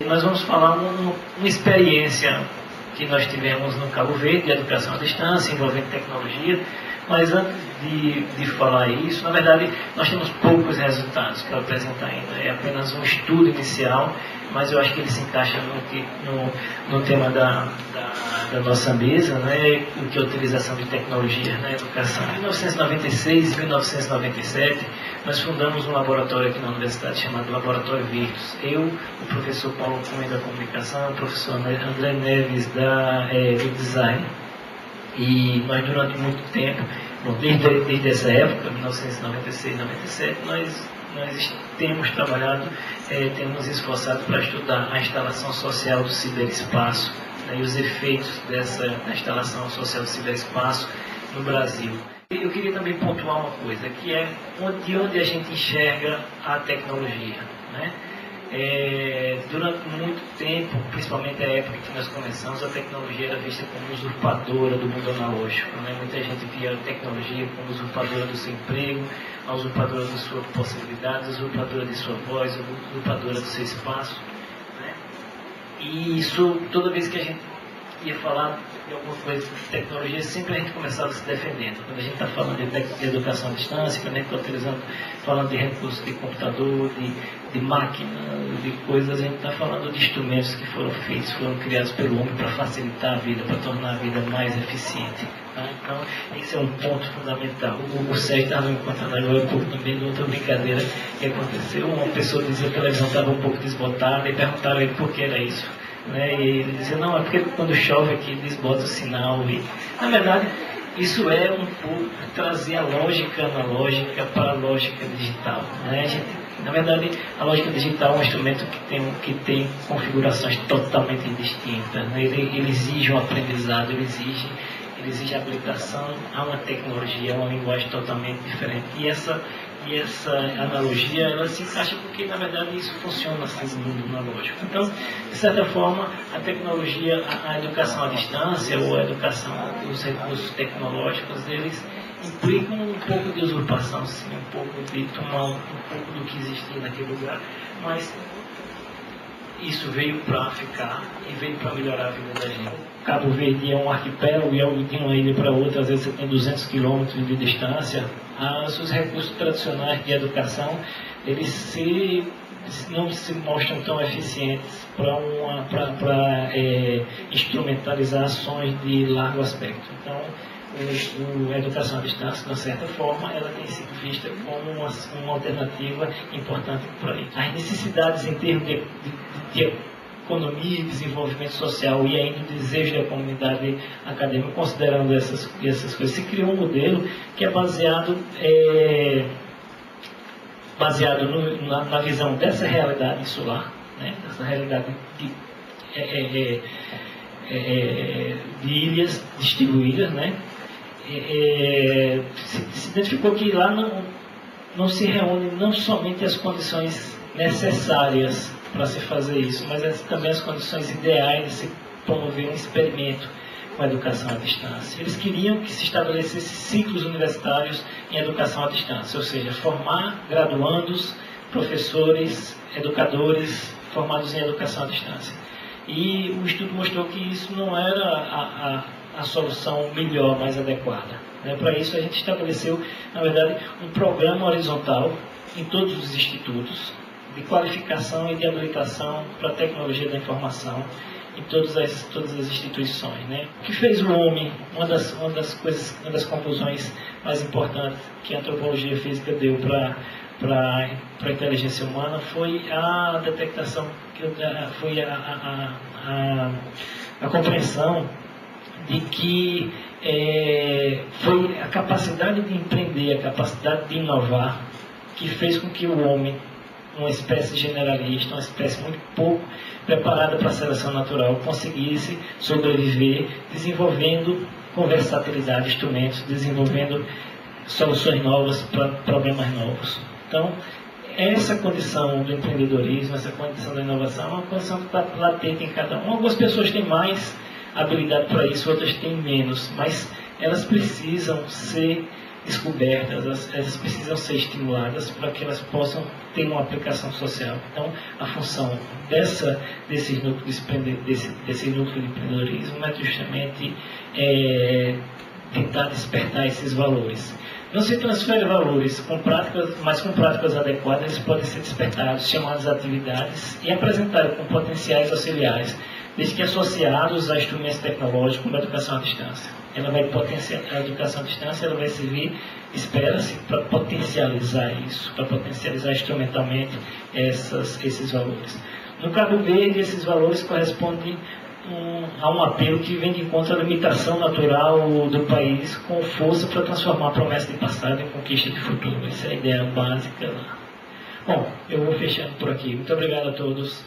Nós vamos falar uma experiência que nós tivemos no Cabo Verde, de educação à distância, envolvendo tecnologia, mas antes de falar isso, na verdade, nós temos poucos resultados para apresentar ainda. É apenas um estudo inicial, mas eu acho que ele se encaixa no tema da nossa mesa, né, o que é a utilização de tecnologia na educação. Em 1996 e 1997, nós fundamos um laboratório aqui na universidade chamado Laboratório Virtus. Eu, o professor Paulo Cunha da Comunicação, o professor André Neves do Design. E nós, durante muito tempo, desde essa época, 1996 e 97, nós temos trabalhado, temos esforçado para estudar a instalação social do ciberespaço, né, e os efeitos da instalação social do ciberespaço no Brasil. Eu queria também pontuar uma coisa, que é de onde a gente enxerga a tecnologia, né? Durante muito tempo, principalmente a época que nós começamos, a tecnologia era vista como usurpadora do mundo analógico, né? Muita gente via a tecnologia como usurpadora do seu emprego, a usurpadora da sua possibilidade, a usurpadora de sua voz, a usurpadora do seu espaço, né? E isso, toda vez que a gente ia falar de alguma coisa de tecnologia, sempre a gente começava se defendendo. Quando a gente está falando de educação à distância, quando a gente está falando de recursos de computador, de máquina, de coisas, a gente está falando de instrumentos que foram feitos, foram criados pelo homem para facilitar a vida, para tornar a vida mais eficiente. Tá? Então, esse é um ponto fundamental. O Sérgio estava me contando agora um pouco também de outra brincadeira que aconteceu. Uma pessoa dizia que a televisão estava um pouco desbotada e perguntaram a ele por que era isso. Né? E ele dizia, não, é porque quando chove aqui desbota o sinal. E, na verdade, isso é um pouco trazer a lógica analógica para a lógica digital. Né? Na verdade, a lógica digital é um instrumento que tem configurações totalmente distintas. Né? Ele exige um aprendizado, ele exige aplicação a uma tecnologia, a uma linguagem totalmente diferente. E essa analogia, ela se encaixa porque, na verdade, isso funciona assim no mundo analógico. Então, de certa forma, a tecnologia, a educação à distância, ou a educação, os recursos tecnológicos, eles implicam um pouco de usurpação, sim, um pouco de tomar um pouco do que existia naquele lugar, mas isso veio para ficar e veio para melhorar a vida da gente. Cabo Verde é um arquipélago e de uma ilha para outra, às vezes você tem 200 quilômetros de distância. Os recursos tradicionais de educação, eles não se mostram tão eficientes para instrumentalizar ações de largo aspecto. Então, a educação à distância, de uma certa forma, ela tem sido vista como uma alternativa importante para isso. As necessidades em termos de economia e desenvolvimento social e ainda o desejo da comunidade acadêmica, considerando essas coisas, se criou um modelo que é baseado na visão dessa realidade insular, né, dessa realidade de ilhas distribuídas, né, se identificou que lá não se reúnem não somente as condições necessárias para se fazer isso, mas também as condições ideais de se promover um experimento com a educação à distância. Eles queriam que se estabelecesse ciclos universitários em educação à distância, ou seja, formar graduandos, professores, educadores formados em educação à distância. E o estudo mostrou que isso não era a solução melhor, mais adequada. Né? Para isso a gente estabeleceu, na verdade, um programa horizontal em todos os institutos de qualificação e de habilitação para a tecnologia da informação em todas as instituições. Né? O que fez o homem, uma das conclusões mais importantes que a antropologia física deu para a inteligência humana foi a detectação, foi a compreensão de que foi a capacidade de empreender, a capacidade de inovar, que fez com que o homem, uma espécie generalista, uma espécie muito pouco preparada para a seleção natural, conseguisse sobreviver desenvolvendo com versatilidade instrumentos, desenvolvendo soluções novas para problemas novos. Então, essa condição do empreendedorismo, essa condição da inovação, é uma condição que está latente em cada um. Algumas pessoas têm mais habilidade para isso, outras têm menos, mas elas precisam ser descobertas, elas precisam ser estimuladas para que elas possam ter uma aplicação social. Então, a função desse núcleo de empreendedorismo é justamente tentar despertar esses valores. Não se transfere valores com práticas, mas com práticas adequadas eles podem ser despertados, chamados atividades e apresentados com potenciais auxiliares, desde que associados a instrumentos tecnológicos como a educação à distância. Ela vai a educação à distância, ela vai servir, espera-se, para potencializar isso, para potencializar instrumentalmente esses valores. No Cabo Verde, esses valores correspondem a um apelo que vem de encontro à limitação natural do país com força para transformar a promessa de passado em conquista de futuro. Essa é a ideia básica lá. Bom, eu vou fechando por aqui. Muito obrigado a todos.